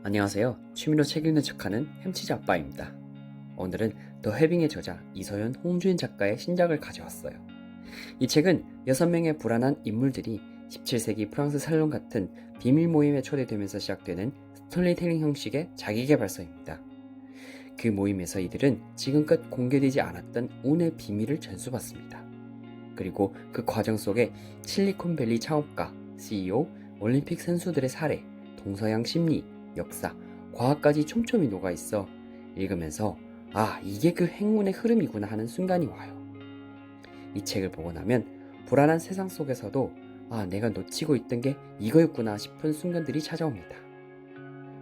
안녕하세요. 취미로 책 읽는 척하는 햄치즈 아빠입니다. 오늘은 더 해빙의 저자 이서연 홍주인 작가의 신작을 가져왔어요. 이 책은 6명의 불안한 인물들이 17세기 프랑스 살롱 같은 비밀 모임에 초대되면서 시작되는 스토리텔링 형식의 자기계발서입니다. 그 모임에서 이들은 지금껏 공개되지 않았던 운의 비밀을 전수받습니다. 그리고 그 과정 속에 실리콘밸리 창업가, CEO, 올림픽 선수들의 사례, 동서양 심리, 역사, 과학까지 촘촘히 녹아있어 읽으면서 이게 그 행운의 흐름이구나 하는 순간이 와요. 이 책을 보고 나면 불안한 세상 속에서도 내가 놓치고 있던 게 이거였구나 싶은 순간들이 찾아옵니다.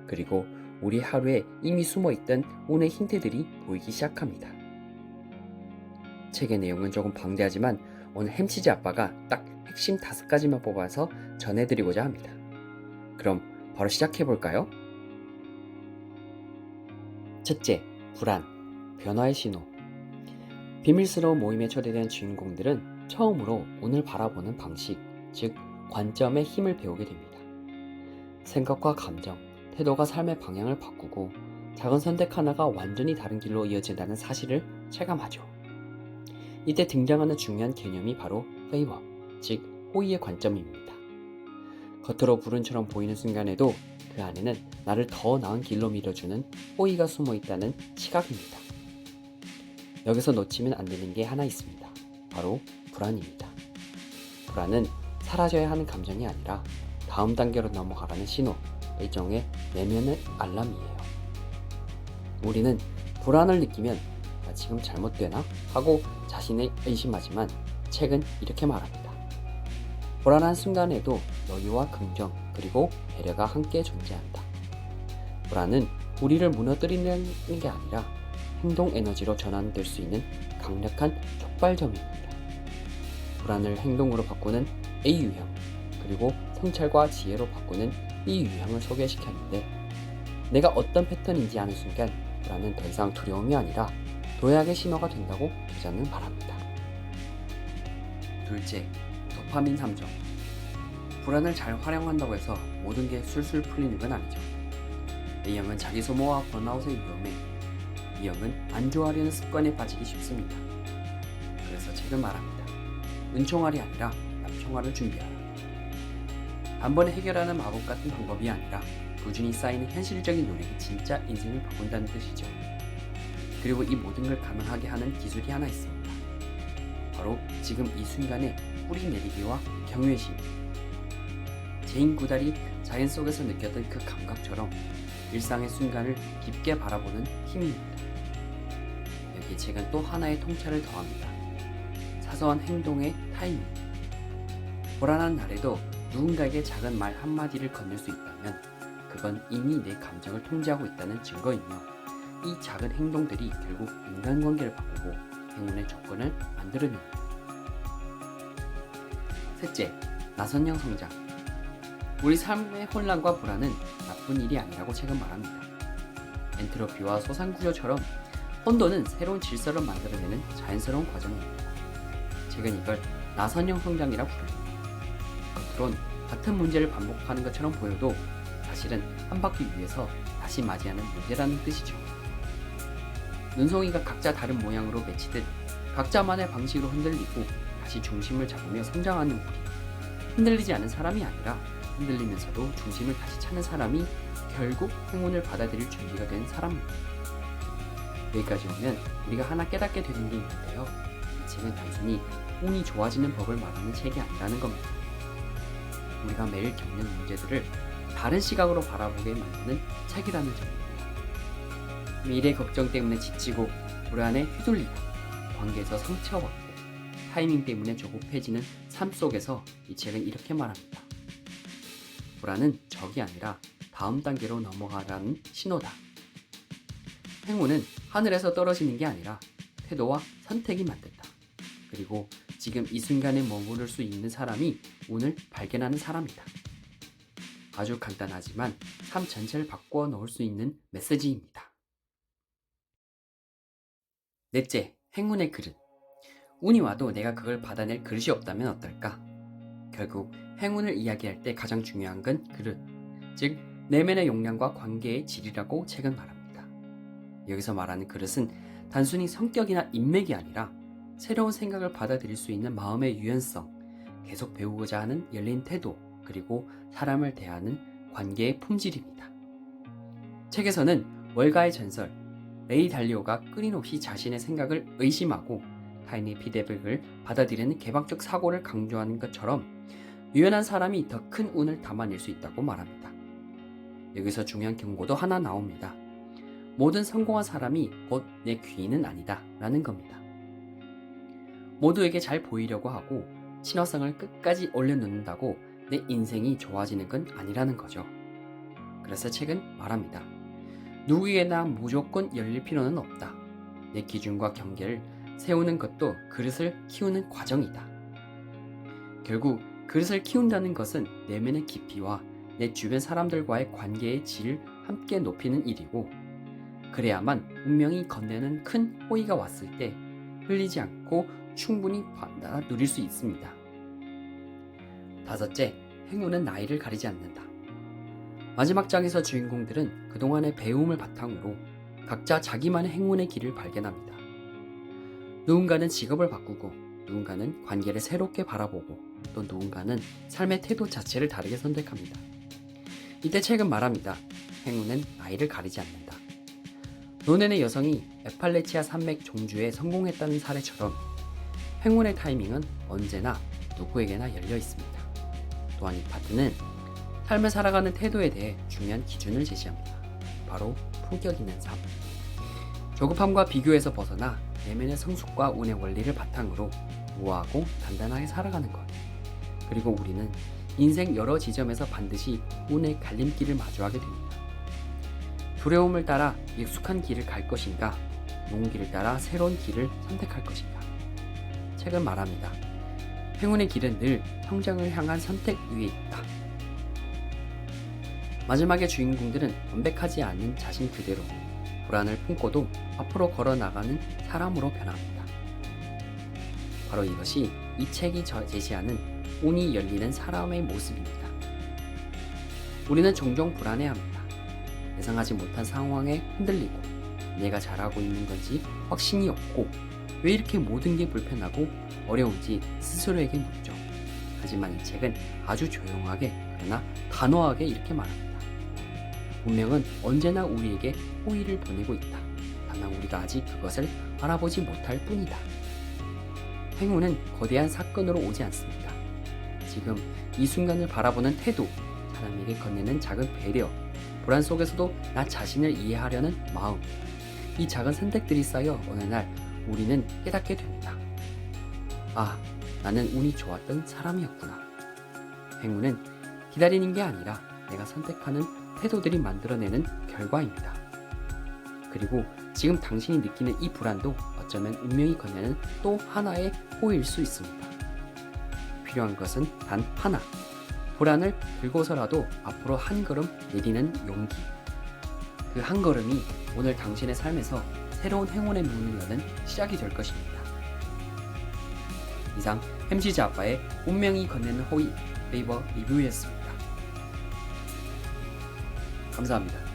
그리고 우리 하루에 이미 숨어있던 운의 힌트들이 보이기 시작합니다. 책의 내용은 조금 방대하지만 오늘 햄치즈 아빠가 딱 핵심 5가지만 뽑아서 전해드리고자 합니다. 그럼 바로 시작해볼까요? 첫째, 불안, 변화의 신호. 비밀스러운 모임에 초대된 주인공들은 처음으로 운을 바라보는 방식, 즉 관점의 힘을 배우게 됩니다. 생각과 감정, 태도가 삶의 방향을 바꾸고 작은 선택 하나가 완전히 다른 길로 이어진다는 사실을 체감하죠. 이때 등장하는 중요한 개념이 바로 페이버, 즉 호의의 관점입니다. 겉으로 불운처럼 보이는 순간에도 그 안에는 나를 더 나은 길로 밀어주는 호의가 숨어 있다는 시각입니다. 여기서 놓치면 안 되는 게 하나 있습니다. 바로 불안입니다. 불안은 사라져야 하는 감정이 아니라 다음 단계로 넘어가라는 신호, 일종의 내면의 알람이에요. 우리는 불안을 느끼면 지금 잘못되나? 하고 자신을 의심하지만 책은 이렇게 말합니다. 불안한 순간에도 여유와 긍정 그리고 배려가 함께 존재한다. 불안은 우리를 무너뜨리는 게 아니라 행동 에너지로 전환될 수 있는 강력한 촉발점입니다. 불안을 행동으로 바꾸는 A 유형, 그리고 성찰과 지혜로 바꾸는 B 유형을 소개시켰는데, 내가 어떤 패턴인지 아는 순간 불안은 더 이상 두려움이 아니라 도약의 신호가 된다고 저자는 말합니다. 둘째, 도파민 3종. 불안을 잘 활용한다고 해서 모든 게 술술 풀리는 건 아니죠. A형은 자기 소모와 번아웃의 위험에, B형은 안 좋아하려는 습관에 빠지기 쉽습니다. 그래서 책은 말합니다. 은총알이 아니라 납총알을 준비하라. 단번에 해결하는 마법 같은 방법이 아니라 꾸준히 쌓이는 현실적인 노력이 진짜 인생을 바꾼다는 뜻이죠. 그리고 이 모든 걸 가능하게 하는 기술이 하나 있습니다. 바로 지금 이 순간에 뿌리 내리기와 경외심. 제인 구달이 자연 속에서 느꼈던 그 감각처럼 일상의 순간을 깊게 바라보는 힘입니다. 여기에 책은 또 하나의 통찰을 더합니다. 사소한 행동의 타이밍. 불안한 날에도 누군가에게 작은 말 한마디를 건넬 수 있다면 그건 이미 내 감정을 통제하고 있다는 증거이며, 이 작은 행동들이 결국 인간관계를 바꾸고 행운의 조건을 만들어냅니다. 셋째, 나선형 성장. 우리 삶의 혼란과 불안은 나쁜 일이 아니라고 책은 말합니다. 엔트로피와 소상구조처럼 혼돈은 새로운 질서를 만들어내는 자연스러운 과정입니다. 책은 이걸 나선형 성장이라 부릅니다. 겉으론 같은 문제를 반복하는 것처럼 보여도 사실은 한 바퀴 위에서 다시 맞이하는 문제라는 뜻이죠. 눈송이가 각자 다른 모양으로 맺히듯 각자만의 방식으로 흔들리고 다시 중심을 잡으며 성장하는 우리. 흔들리지 않은 사람이 아니라 흔들리면서도 중심을 다시 찾는 사람이 결국 행운을 받아들일 준비가 된 사람입니다. 여기까지 오면 우리가 하나 깨닫게 되는 게 있는데요. 이 책은 단순히 운이 좋아지는 법을 말하는 책이 아니라는 겁니다. 우리가 매일 겪는 문제들을 다른 시각으로 바라보게 만드는 책이라는 점입니다. 미래 걱정 때문에 지치고 불안에 휘둘리고 관계에서 상처받고 타이밍 때문에 조급해지는 삶 속에서 이 책은 이렇게 말합니다. 불안은 적이 아니라 다음 단계로 넘어가라는 신호다. 행운은 하늘에서 떨어지는 게 아니라 태도와 선택이 만든다. 그리고 지금 이 순간에 머무를 수 있는 사람이 운을 발견하는 사람이다. 아주 간단하지만 삶 전체를 바꾸어 놓을 수 있는 메시지입니다. 넷째, 행운의 그릇. 운이 와도 내가 그걸 받아낼 그릇이 없다면 어떨까? 결국 행운을 이야기할 때 가장 중요한 건 그릇, 즉 내면의 역량과 관계의 질이라고 책은 말합니다. 여기서 말하는 그릇은 단순히 성격이나 인맥이 아니라 새로운 생각을 받아들일 수 있는 마음의 유연성, 계속 배우고자 하는 열린 태도, 그리고 사람을 대하는 관계의 품질입니다. 책에서는 월가의 전설, 레이 달리오가 끊임없이 자신의 생각을 의심하고 타인의 피드백을 받아들이는 개방적 사고를 강조하는 것처럼 유연한 사람이 더 큰 운을 담아낼 수 있다고 말합니다. 여기서 중요한 경고도 하나 나옵니다. 모든 성공한 사람이 곧 내 귀인은 아니다 라는 겁니다. 모두에게 잘 보이려고 하고 친화성을 끝까지 올려놓는다고 내 인생이 좋아지는 건 아니라는 거죠. 그래서 책은 말합니다. 누구에게나 무조건 열릴 필요는 없다. 내 기준과 경계를 세우는 것도 그릇을 키우는 과정이다. 결국 그릇을 키운다는 것은 내면의 깊이와 내 주변 사람들과의 관계의 질을 함께 높이는 일이고, 그래야만 운명이 건네는 큰 호의가 왔을 때 흘리지 않고 충분히 받아 누릴 수 있습니다. 다섯째, 행운은 나이를 가리지 않는다. 마지막 장에서 주인공들은 그동안의 배움을 바탕으로 각자 자기만의 행운의 길을 발견합니다. 누군가는 직업을 바꾸고, 누군가는 관계를 새롭게 바라보고, 또 누군가는 삶의 태도 자체를 다르게 선택합니다. 이때 책은 말합니다. 행운은 나이를 가리지 않는다. 노넨의 여성이 에팔레치아 산맥 종주에 성공했다는 사례처럼 행운의 타이밍은 언제나 누구에게나 열려 있습니다. 또한 이 파트는 삶을 살아가는 태도에 대해 중요한 기준을 제시합니다. 바로 품격 있는 삶. 조급함과 비교에서 벗어나 내면의 성숙과 운의 원리를 바탕으로 우아하고 단단하게 살아가는 것. 그리고 우리는 인생 여러 지점에서 반드시 운의 갈림길을 마주하게 됩니다. 두려움을 따라 익숙한 길을 갈 것인가, 용기를 따라 새로운 길을 선택할 것인가. 책은 말합니다. 행운의 길은 늘 성장을 향한 선택 위에 있다. 마지막에 주인공들은 완벽하지 않은 자신 그대로 불안을 품고도 앞으로 걸어나가는 사람으로 변합니다. 바로 이것이 이 책이 제시하는 운이 열리는 사람의 모습입니다. 우리는 종종 불안해합니다. 예상하지 못한 상황에 흔들리고 내가 잘하고 있는 건지 확신이 없고 왜 이렇게 모든 게 불편하고 어려운지 스스로에게 묻죠. 하지만 이 책은 아주 조용하게 그러나 단호하게 이렇게 말합니다. 운명은 언제나 우리에게 호의를 보내고 있다. 다만 우리가 아직 그것을 알아보지 못할 뿐이다. 행운은 거대한 사건으로 오지 않습니다. 지금 이 순간을 바라보는 태도, 사람에게 건네는 작은 배려, 불안 속에서도 나 자신을 이해하려는 마음, 이 작은 선택들이 쌓여 어느 날 우리는 깨닫게 됩니다. 아, 나는 운이 좋았던 사람이었구나. 행운은 기다리는 게 아니라 내가 선택하는 태도들이 만들어내는 결과입니다. 그리고 지금 당신이 느끼는 이 불안도 어쩌면 운명이 건네는 또 하나의 호의일 수 있습니다. 필요한 것은 단 하나. 불안을 들고서라도 앞으로 한 걸음 내디는 용기. 그 한 걸음이 오늘 당신의 삶에서 새로운 행운의 문을 여는 시작이 될 것입니다. 이상 햄시즈 아빠의 운명이 건네는 호의 네이버 리뷰였습니다. 감사합니다.